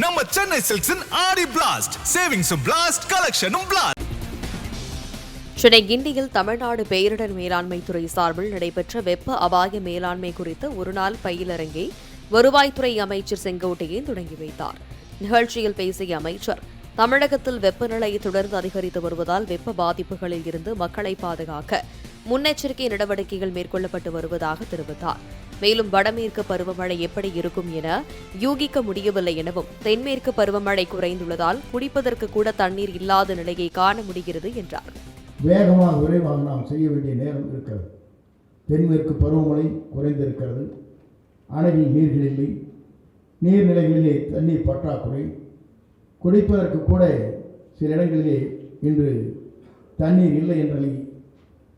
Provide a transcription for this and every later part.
நம்ம சென்னை சில்க்ஸின் ஆடி blast, சேவிங்ஸும் blast, கலெக்ஷனும் blast. Chennai கிண்டியில் தமிழ்நாடு பேரிடர் மேலாண்மை துறை சார்பில் நடைபெற்ற வெப்ப அபாய மேலாண்மை குறித்த ஒருநாள் பயிலரங்கை வருவாய்த்துறை அமைச்சர் செங்கோட்டையன் தொடங்கி வைத்தார். நிகழ்ச்சியில் பேசிய அமைச்சர், தமிழகத்தில் வெப்பநிலை தொடர்ந்து அதிகரித்து வருவதால் வெப்ப பாதிப்புகளில் இருந்து மக்களை பாதுகாக்க முன்னெச்சரிக்கை நடவடிக்கைகள் மேற்கொள்ளப்பட்டு வருவதாக தெரிவித்தார். மேலும் வடமேற்கு பருவமழை எப்படி இருக்கும் என யூகிக்க முடியவில்லை எனவும், தென்மேற்கு பருவமழை குறைந்துள்ளதால் குடிப்பதற்கு கூட தண்ணீர் இல்லாத நிலையை காண முடிகிறது என்றார். வேகமாக விரைவாக நாம் செய்ய வேண்டிய நேரம் இருக்கிறது. தென்மேற்கு பருவமழை குறைந்திருக்கிறது. அணையில் நீர்கள் இல்லை, நீர்நிலைகளிலே தண்ணீர் பற்றாக்குறை, குடிப்பதற்கு கூட சில இடங்களிலே இன்று தண்ணீர் இல்லை என்ற நிலை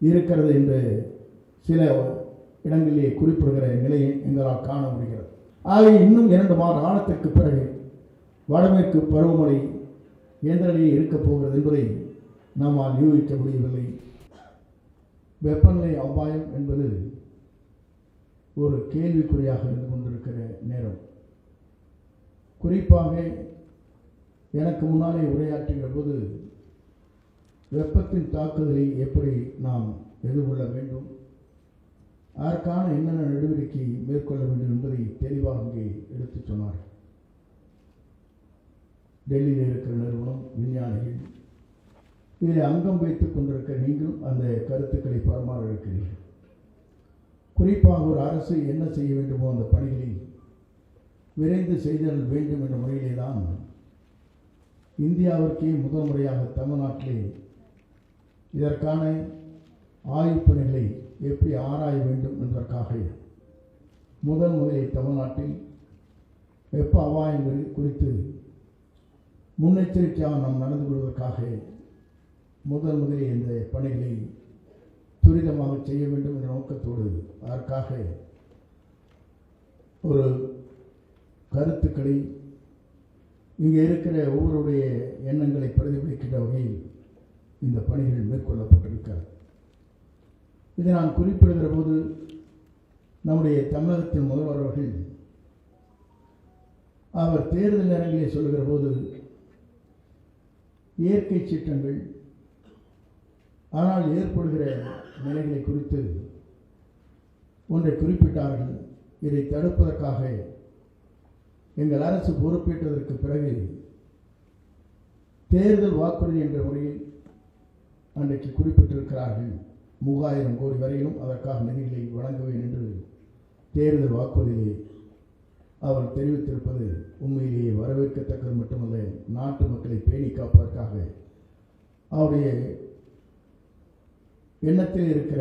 இருக்கிறது என்று சில இடங்களிலே குறிப்பிடுகிற நிலையை எங்களால் காண முடிகிறது. ஆகவே இன்னும் 2 மாத காலத்திற்கு பிறகு வடமேற்கு பருவமழை எந்த நிலையில் இருக்கப் போகிறது என்பதை நம்மால் யூகிக்க முடியவில்லை. வெப்பநிலை அபாயம் என்பது ஒரு கேள்விக்குறியாக இருந்து கொண்டிருக்கிற நேரம். குறிப்பாக எனக்கு முன்னாலே உரையாற்றுகிற போது வெப்பத்தின் தாக்குதலை எப்படி நாம் எதிர்கொள்ள வேண்டும், அதற்கான என்னென்ன நடவடிக்கை மேற்கொள்ள வேண்டும் என்பதை தெளிவாக இங்கே எடுத்துச் சொன்னார். டெல்லியில் இருக்கிற நிறுவனம், விஞ்ஞானிகள், இதில் அங்கம் வைத்துக் கொண்டிருக்க நீங்களும் அந்த கருத்துக்களை பரமாற இருக்கிறீர்கள். குறிப்பாக ஒரு அரசு என்ன செய்ய வேண்டுமோ அந்த பணிகளை விரைந்து செய்தல் வேண்டும் என்ற முறையிலே தான் இந்தியாவிற்கே முதல் முறையாக தமிழ்நாட்டிலே இதற்கான ஆய்வுப் பணிகளை எப்படி ஆராய வேண்டும் என்பதற்காக முதலில் தமிழ்நாட்டில் வெப்ப அபாயங்கள் குறித்து முன்னெச்சரிக்கையாக நாம் நடந்து கொள்வதற்காக முதலில் இந்த பணிகளை துரிதமாக செய்ய வேண்டும் என்ற நோக்கத்தோடு அதற்காக ஒரு கருத்துக்களை இங்கே இருக்கிற ஒவ்வொருடைய எண்ணங்களை பிரதிபலிக்கின்ற வகையில் இந்த பணிகள் மேற்கொள்ளப்பட்டிருக்கிறது. இதை நான் குறிப்பிடுகிற போது நம்முடைய தமிழகத்தின் முதல்வர் அவர்கள் அவர் தேர்தல் நேரங்களில் சொல்லுகிற போது இயற்கை சீற்றங்கள் ஆனால் ஏற்படுகிற நிலைகளை குறித்து ஒன்றை குறிப்பிட்டார்கள். இதை தடுப்பதற்காக எங்கள் அரசு பொறுப்பேற்றதற்கு பிறகு தேர்தல் வாக்குறுதி என்ற முறையில் அன்றைக்கு குறிப்பிட்டிருக்கிறார்கள். 3000 கோடி வரையிலும் அதற்காக நிதிகளை வழங்குவேன் என்று தேர்தல் வாக்குறுதியை அவர் தெரிவித்திருப்பது உண்மையிலேயே வரவேற்கத்தக்கது மட்டுமல்ல, நாட்டு மக்களை பேணி காப்பதற்காக அவருடைய எண்ணத்தில் இருக்கிற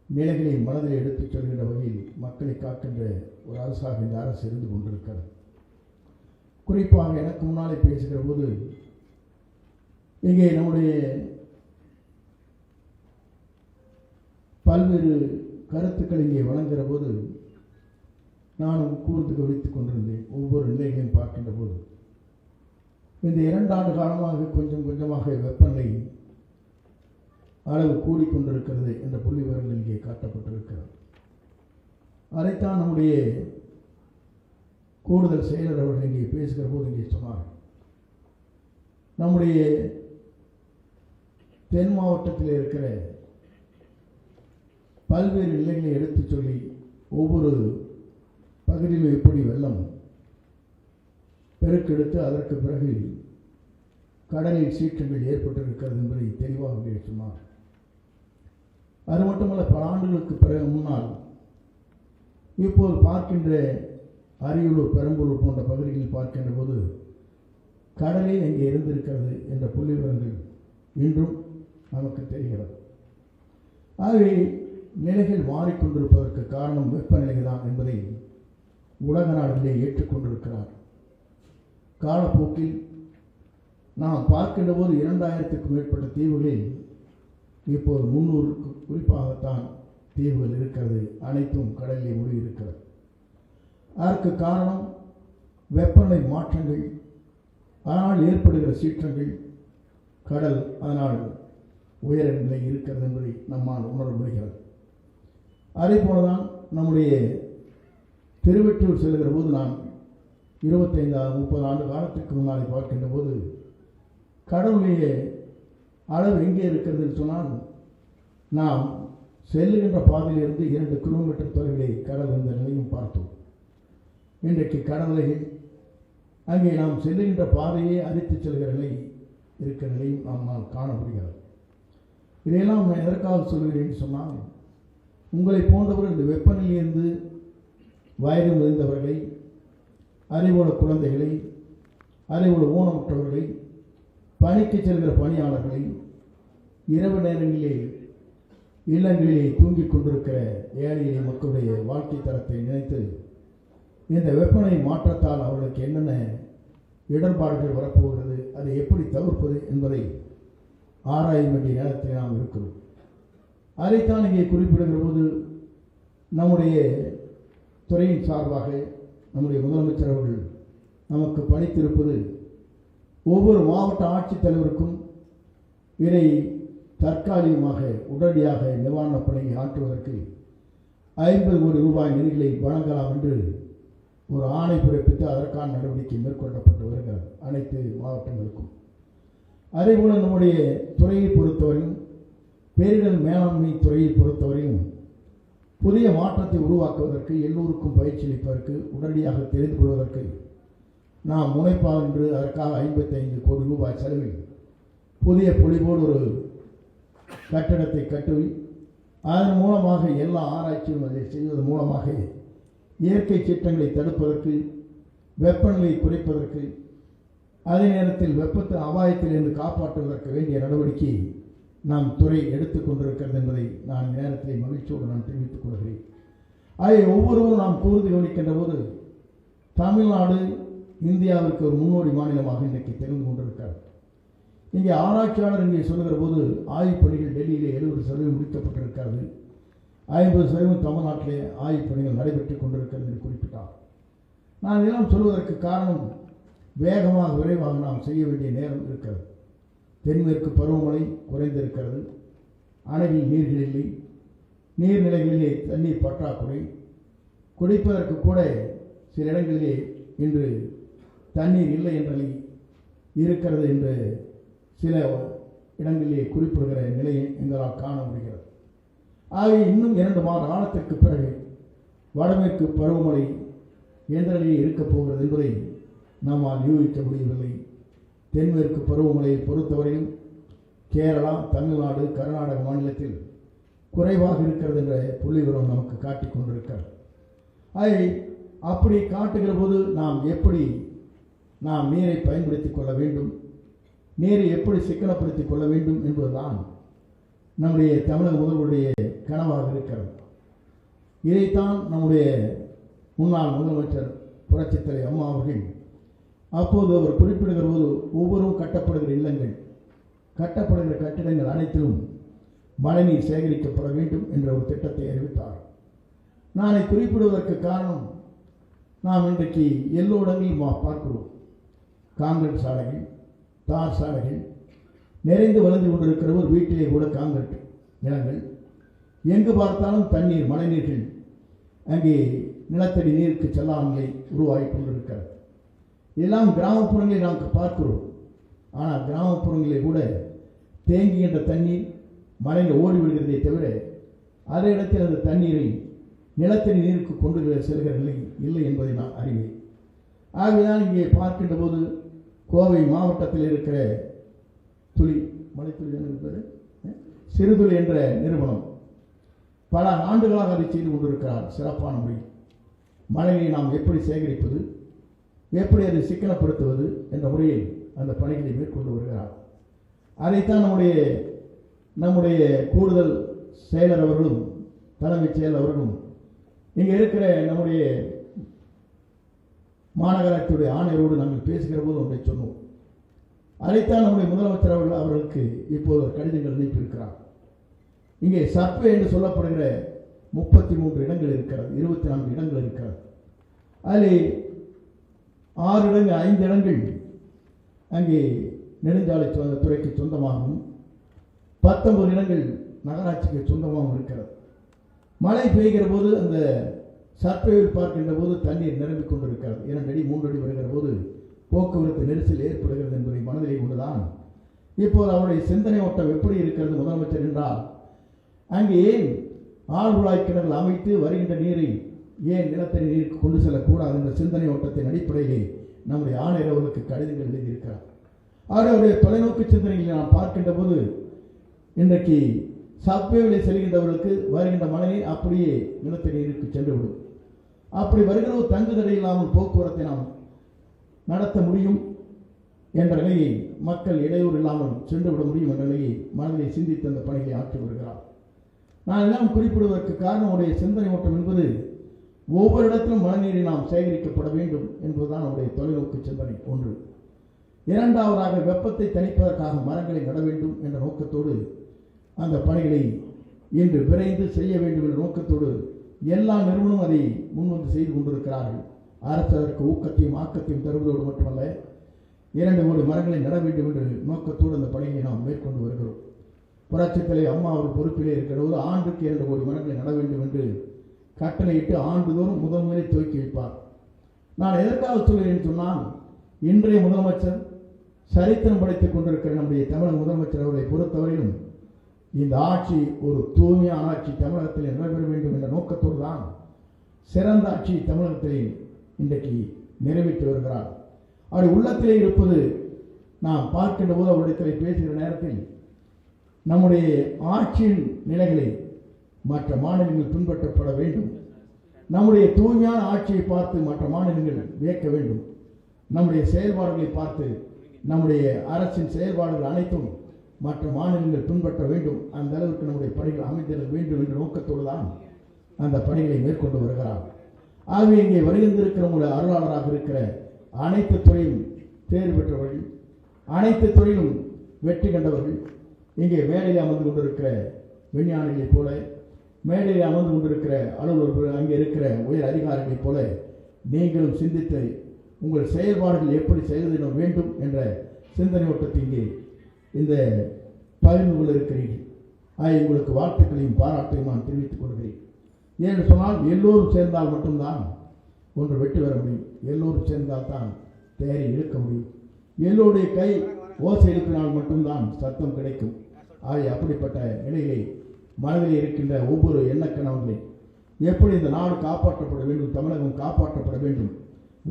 நிலைகளை மனதில் எடுத்துச் செல்கின்ற வகையில் மக்களை காக்கின்ற ஒரு அரசாக இந்த அரசு இருந்து கொண்டிருக்கிறது. குறிப்பாக எனக்கு முன்னாலே பேசுகிற போது இங்கே நம்முடைய பல்வேறு கருத்துக்கள் இங்கே வழங்குகிற போது நானும் கூர்ந்து கவனித்துக் கொண்டிருந்தேன். ஒவ்வொரு நிலைகளையும் பார்க்கின்ற போது இந்த 2 ஆண்டு காலமாக கொஞ்சம் கொஞ்சமாக வெப்பநிலை அளவு கூடிக்கொண்டிருக்கிறது என்ற புள்ளி விவரங்கள் இங்கே காட்டப்பட்டிருக்கிறது. அதைத்தான் நம்முடைய கூடுதல் செயலர் அவர்கள் இங்கே பேசுகிற போது இங்கே சொன்னார். நம்முடைய தென் மாவட்டத்தில் இருக்கிற பல்வேறு நிலைகளை எடுத்துச் சொல்லி ஒவ்வொரு பகுதியிலும் எப்படி வெள்ளம் பெருக்கெடுத்து அதற்கு பிறகு கடலில் சீற்றங்கள் ஏற்பட்டிருக்கிறது என்பதை தெளிவாக சொன்னார். அது மட்டுமல்ல, பல ஆண்டுகளுக்கு பிறகு முன்னால் இப்போது பார்க்கின்ற அரியலூர், பெரம்பலூர் போன்ற பகுதிகளில் பார்க்கின்ற போது கடலே அங்கே இருந்திருக்கிறது என்ற புள்ளி விவரங்கள் இன்றும் நமக்கு தெரிகிறது. ஆகவே நிலைகள் மாறிக்கொண்டிருப்பதற்கு காரணம் வெப்பநிலை தான் என்பதை உலக நாடுகளே ஏற்றுக்கொண்டிருக்கிறார். காலப்போக்கில் நாம் பார்க்கின்ற போது 2000க்கும் மேற்பட்ட தீவுகளில் இப்போது 300க்கு குறிப்பாகத்தான் தீவுகள் இருக்கிறது. அனைத்தும் கடலிலே மூழ்கி இருக்கிறது. அதற்கு காரணம் வெப்பநிலை மாற்றங்கள், அதனால் ஏற்படுகிற சீற்றங்கள், கடல் அதனால் உயர நிலை இருக்கிறது என்பதை நம்மால் உணர முடிகிறது. அதே போலதான் நம்முடைய திருவெற்றூர் செல்கிற போது நான் 25-30 ஆண்டு காலத்திற்கு முன்னாலே பார்க்கின்ற போது கடவுளுடைய அளவு எங்கே இருக்கிறதுன்னு சொன்னால், நாம் செல்லுகின்ற பாதையிலிருந்து 2 கிலோமீட்டர் தொலைவிலே கடல் இருந்த நிலையும் பார்த்தோம். இன்றைக்கு கடவுளை அங்கே நாம் செல்லுகின்ற பாதையை அரித்து செல்கிற நிலை இருக்கிற நிலையும் நாம் காண முடியாது. இதையெல்லாம் நான் எதற்காக சொல்கிறேன் சொன்னால், உங்களை போன்றவர்கள் இந்த வெப்பநிலையிலிருந்து வயது முதிர்ந்தவர்களை, அறிவுள்ள குழந்தைகளை, அறிவுள்ள ஊனமுற்றவர்களை, பணிக்கு செல்கிற பணியாளர்களை, இரவு நேரங்களிலே இல்லங்களிலே தூங்கிக் கொண்டிருக்கிற ஏழை எளிய மக்களுடைய வாழ்க்கை தரத்தை நினைத்து இந்த வெப்பநிலை மாற்றத்தால் அவர்களுக்கு என்னென்ன இடர்பாடுகள் வரப்போகிறது, அதை எப்படி தவிர்ப்பது என்பதை ஆராய வேண்டிய நேரத்தில் நாம் இருக்கிறோம். அதைத்தான் இங்கே குறிப்பிடுகிற போது நம்முடைய துறையின் சார்பாக நம்முடைய முதலமைச்சர் அவர்கள் நமக்கு பணித்திருப்பது, ஒவ்வொரு மாவட்ட ஆட்சித்தலைவருக்கும் இதை தற்காலிகமாக உடனடியாக நிவாரணப் பணியை ஆற்றுவதற்கு 50 கோடி ரூபாய் நிதிகளை வழங்கலாம் என்று ஒரு ஆணை பிறப்பித்து அதற்கான நடவடிக்கை மேற்கொள்ளப்பட்டு வருகிறது அனைத்து மாவட்டங்களுக்கும். அதேபோல் நம்முடைய துறையை பொறுத்தவரையும், பேரிடர் மேலாண்மை துறையை பொறுத்தவரையும் புதிய மாற்றத்தை உருவாக்குவதற்கு, எல்லோருக்கும் பயிற்சி அளிப்பதற்கு, உடனடியாக தெரிந்து கொள்வதற்கு நாம் முனைப்பாக என்று அதற்காக 55 கோடி ரூபாய் செலவில் புதிய பொலிவோடு ஒரு கட்டடத்தை கட்டி அதன் மூலமாக எல்லா ஆராய்ச்சியும் அதை செய்வதன் மூலமாக இயற்கை சீற்றங்களை தடுப்பதற்கு, வெப்பநிலையை குறைப்பதற்கு, அதே நேரத்தில் வெப்பத்தின் அபாயத்தில் இருந்து காப்பாற்றுவதற்கு வேண்டிய நடவடிக்கை நாம் துறை எடுத்துக் கொண்டிருக்கிறது என்பதை நான் இந்த நேரத்தில் மகிழ்ச்சியோடு நான் தெரிவித்துக் கொள்கிறேன். ஆகிய ஒவ்வொருவரும் நாம் கூர்ந்து கவனிக்கின்ற போது தமிழ்நாடு இந்தியாவிற்கு ஒரு முன்னோடி மாநிலமாக இன்றைக்கு தெரிந்து கொண்டிருக்கிறது. இங்கே ஆராய்ச்சியாளர் இங்கே சொல்லுகிற போது ஆய்வுப் பணிகள் டெல்லியிலே 70% முடிக்கப்பட்டிருக்கிறது, 50% தமிழ்நாட்டிலே ஆய்வுப் பணிகள் நடைபெற்றுக் கொண்டிருக்கிறது என்று குறிப்பிட்டார். நான் இதெல்லாம் சொல்வதற்கு காரணம், வேகமாக விரைவாக நாம் செய்ய வேண்டிய நேரம் இருக்கிறது. தென்மேற்கு பருவமழை குறைந்திருக்கிறது, அணையில் நீர்கள் இல்லை, நீர்நிலைகளிலே தண்ணீர் பற்றாக்குறை, குடிப்பதற்கு கூட சில இடங்களிலே இன்று தண்ணீர் இல்லை என்ற நிலை இருக்கிறது என்று சில இடங்களிலே குறிப்பிடுகிற நிலையை எங்களால் காண முடிகிறது. ஆகவே இன்னும் 2 மாத காலத்திற்கு பிறகு வடமேற்கு பருவமழை எந்த நிலையில் இருக்கப் போகிறது என்பதை நம்மால் யூகிக்க முடியவில்லை. தென்மேற்கு பருவமழையை பொறுத்தவரையும் கேரளா, தமிழ்நாடு, கர்நாடக மாநிலத்தில் குறைவாக இருக்கிறது என்ற புள்ளிவிவரம் நமக்கு காட்டிக் கொண்டிருக்கிறது. ஆகவே அப்படி காட்டுகிற போது நாம் நீரை பயன்படுத்திக் கொள்ள வேண்டும், நீரை எப்படி சிக்கனப்படுத்திக் கொள்ள வேண்டும் என்பதுதான் நம்முடைய தமிழக முதல்வருடைய கனவாக இருக்கிறது. இதைத்தான் நம்முடைய முன்னாள் முதலமைச்சர் புரட்சித் தலைவர் அம்மா அவர்கள் அப்போது அவர் குறிப்பிடுகிற போது, ஒவ்வொருவரும் கட்டப்படுகிற இல்லங்கள், கட்டப்படுகிற கட்டிடங்கள் அனைத்திலும் மழைநீர் சேகரிக்கப்பட வேண்டும் என்ற ஒரு திட்டத்தை அறிவித்தார். நான் அதை குறிப்பிடுவதற்கு காரணம், நாம் இன்றைக்கு எல்லோ இடங்களில் பார்க்கிறோம், காங்கிரீட் சாலைகள், தார் சாலைகள் நிறைந்து வளர்ந்து கொண்டிருக்கிற ஒரு வீட்டிலே கூட காங்கிரீட் நிலங்கள், எங்கு பார்த்தாலும் தண்ணீர், மழைநீர்கள் அங்கே நிலத்தடி நீருக்கு செல்லாமலை உருவாகி கொண்டிருக்கிறது. எல்லாம் கிராமப்புறங்களில் நாம் பார்க்கிறோம். ஆனால் கிராமப்புறங்களிலே கூட தேங்குகின்ற தண்ணீர் மழையில் ஓடிவிடுகிறதே தவிர அதே இடத்தில் அந்த தண்ணீரை நிலத்தடி நீருக்கு கொண்டு செல்கிற நிலை இல்லை என்பதை நான் அறிவேன். ஆகவேதான் இங்கே பார்க்கின்ற போது கோவை மாவட்டத்தில் இருக்கிற மலைத்துளி என்பது சிறுதுளி என்ற நிறுவனம் பல ஆண்டுகளாக அதை செய்து கொண்டிருக்கிறார். சிறப்பான முறையில் மழையை நாம் எப்படி சேகரிப்பது, எப்படி அதை சிக்கனப்படுத்துவது என்ற முறையில் அந்த பணிகளை மேற்கொண்டு வருகிறார். அதைத்தான் நம்முடைய கூடுதல் செயலர் அவர்களும் தலைமைச் செயலர் அவர்களும் இங்கே இருக்கிற நம்முடைய மாநகராட்சியுடைய ஆணையரோடு நாங்கள் பேசுகிற போது ஒன்றை சொன்னோம். அதைத்தான் நம்முடைய முதலமைச்சர் அவர்களுக்கு இப்போது கடிதங்கள் அனுப்பியிருக்கிறார். இங்கே சர்வே என்று சொல்லப்படுகிற 33 இடங்கள் இருக்கிறது, 24 இடங்கள் இருக்கிறது. அதில் 5 இடங்கள் அங்கே நெடுஞ்சாலை துறைக்கு சொந்தமாகவும் 19 இடங்கள் நகராட்சிக்கு சொந்தமாகவும் இருக்கிறது. மழை பெய்கிற போது அந்த சர்ப்பையில் பார்க்கின்ற போது தண்ணீர் நிரம்பிக் கொண்டிருக்கிறது. 2 அடி 3 அடி வருகிற போது போக்குவரத்து நெரிசல் ஏற்படுகிறது என்பதை மனதிலே கொண்டுதான் இப்போது அவருடைய சிந்தனை ஓட்டம் எப்படி இருக்கிறது முதலமைச்சர் என்றால், அங்கே ஏன் ஆழ்குழாய் கிணறுகள் அமைத்து வருகின்ற நீரை ஏன் நிலத்தடி நீருக்கு கொண்டு செல்லக்கூடாது என்ற சிந்தனை ஓட்டத்தின் அடிப்படையிலே நம்முடைய ஆணையர் அவர்களுக்கு கடிதங்கள் எழுதியிருக்கிறார். அவருடைய தொலைநோக்கு சிந்தனைகளை நாம் பார்க்கின்ற போது இன்றைக்கு சப்வேவில் செல்கின்றவர்களுக்கு வருகின்ற மழைநீர் அப்படியே நிலத்தடி நீருக்கு சென்றுவிடும். அப்படி வருகிற ஒரு தங்கு தடை இல்லாமல் போக்குவரத்தை நாம் நடத்த முடியும் என்ற நிலையை, மக்கள் இடையூறு இல்லாமல் சென்றுவிட முடியும் என்ற நிலையை மனதிலே சிந்தித்து அந்த பணிகளை ஆற்றி வருகிறார். நான் எல்லாம் குறிப்பிடுவதற்கு காரணம் உடைய சிந்தனை ஓட்டம் என்பது ஒவ்வொரு இடத்திலும் மழைநீரை நாம் சேகரிக்கப்பட வேண்டும் என்பதுதான் நம்முடைய தொலைநோக்கு சிந்தனை ஒன்று. இரண்டாவதாக, வெப்பத்தை தணிப்பதற்காக மரங்களை நட வேண்டும் என்ற நோக்கத்தோடு அந்த பணிகளை இன்று விரைந்து செய்ய வேண்டும் என்ற நோக்கத்தோடு எல்லா நிறுவனமும் அதை முன்வந்து செய்து கொண்டிருக்கிறார்கள். அரசு அதற்கு ஊக்கத்தையும் ஆக்கத்தையும் தருவதோடு மட்டுமல்ல, 2 கோடி மரங்களை நட வேண்டும் என்ற நோக்கத்தோடு அந்த பணியை நாம் மேற்கொண்டு வருகிறோம். புரட்சித் தலைவர் அம்மா அவர் பொறுப்பிலே இருக்கிற போது ஆண்டுக்கு 2 கோடி மரங்களை நட வேண்டும் என்று கட்டளையிட்டு ஆண்டுதோறும் முதல்முறை துவக்கி வைப்பார். நான் எதற்காக சொல்கிறேன் சொன்னால், இன்றைய முதலமைச்சர் சரித்திரம் படைத்துக் கொண்டிருக்கிற நம்முடைய தமிழக முதலமைச்சர் அவர்களை பொறுத்தவரையிலும் இந்த ஆட்சி ஒரு தூய்மையான ஆட்சி தமிழகத்தில் நடைபெற வேண்டும் என்ற நோக்கத்தோடு தான் சிறந்த ஆட்சி தமிழகத்தில் இன்றைக்கு நிறைவேற்றி வருகிறார். அவருடைய உள்ளத்திலே இருப்பது நாம் பார்க்கின்ற போது அவருடைய பேசுகிற நேரத்தில் நம்முடைய ஆட்சியின் நிலைகளை மற்ற மாநிலங்கள் பின்பற்றப்பட வேண்டும், நம்முடைய தூய்மையான ஆட்சியை பார்த்து மற்ற மாநிலங்கள் வியக்க வேண்டும், நம்முடைய செயல்பாடுகளை பார்த்து நம்முடைய அரசின் செயல்பாடுகள் அனைத்தும் மற்ற மாநிலங்கள் பின்பற்ற வேண்டும், அந்த அளவுக்கு நம்முடைய பணிகள் அமைந்திட வேண்டும் என்ற நோக்கத்தோடு தான் அந்த பணிகளை மேற்கொண்டு வருகிறார். ஆகவே இங்கே வருகின்றிருக்கிற உங்களுடைய அருளாளராக இருக்கிற அனைத்து துறையும் தேர்வு பெற்றவர்கள், அனைத்து துறையிலும் வெற்றி கண்டவர்கள், இங்கே மேடையில் அமர்ந்து கொண்டிருக்கிற விஞ்ஞானிகளைப் போல, மேடையில் அமர்ந்து கொண்டிருக்கிற அலுவலர்கள், அங்கே இருக்கிற உயர் அதிகாரிகளைப் போல நீங்களும் சிந்தித்து உங்கள் செயல்பாடுகள் எப்படி செய்திட வேண்டும் என்ற சிந்தனை ஓட்டத்தை இங்கே இந்த பகிர்ந்து கொள்ள இருக்கிறீர்கள். உங்களுக்கு வாழ்த்துக்களையும் பாராட்டையும் நான் தெரிவித்துக் கொள்கிறேன். ஏன்னு சொன்னால், எல்லோரும் சேர்ந்தால் மட்டும்தான் ஒன்று வெற்றி பெற முடியும், எல்லோரும் சேர்ந்தால் தான் தேரை இழுக்க முடியும், எல்லோருடைய கை ஓசை எழுப்பினால் மட்டும்தான் சத்தம் கிடைக்கும். அப்படிப்பட்ட நிலையிலே மனதில் இருக்கின்ற ஒவ்வொரு எண்ணக்கணவர்களை எப்படி இந்த நாடு காப்பாற்றப்பட வேண்டும், தமிழகம் காப்பாற்றப்பட வேண்டும்,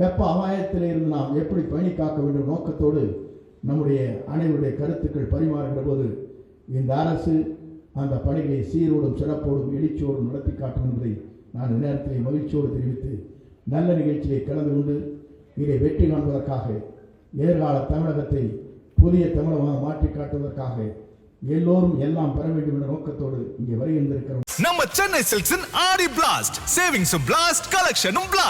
வெப்ப அபாயத்தில் இருந்து நாம் எப்படி பணி காக்க வேண்டும் நோக்கத்தோடு நம்முடைய அனைவருடைய கருத்துக்கள் பரிமாறுகிற போது இந்த அரசு அந்த பணிகளை சீரோடும் சிறப்போடும் எழுச்சியோடும் நடத்தி காட்டும் என்பதை நான் இந்த நேரத்திலே மகிழ்ச்சியோடு தெரிவித்து, நல்ல நிகழ்ச்சியை கலந்து கொண்டு இதை வெற்றி காண்பதற்காக, எதிர்கால தமிழகத்தை புதிய தமிழகமாக மாற்றி காட்டுவதற்காக எல்லோரும் எல்லாம் பெற வேண்டும் என்ற நோக்கத்தோடு இங்கே வருகின்றிருக்கிறோம். நம்ம சென்னை சில்க்ஸின் ஆடி பிளாஸ்ட், சேவிங்ஸும் பிளாஸ்ட், கலெக்ஷனும் பிளாஸ்ட்.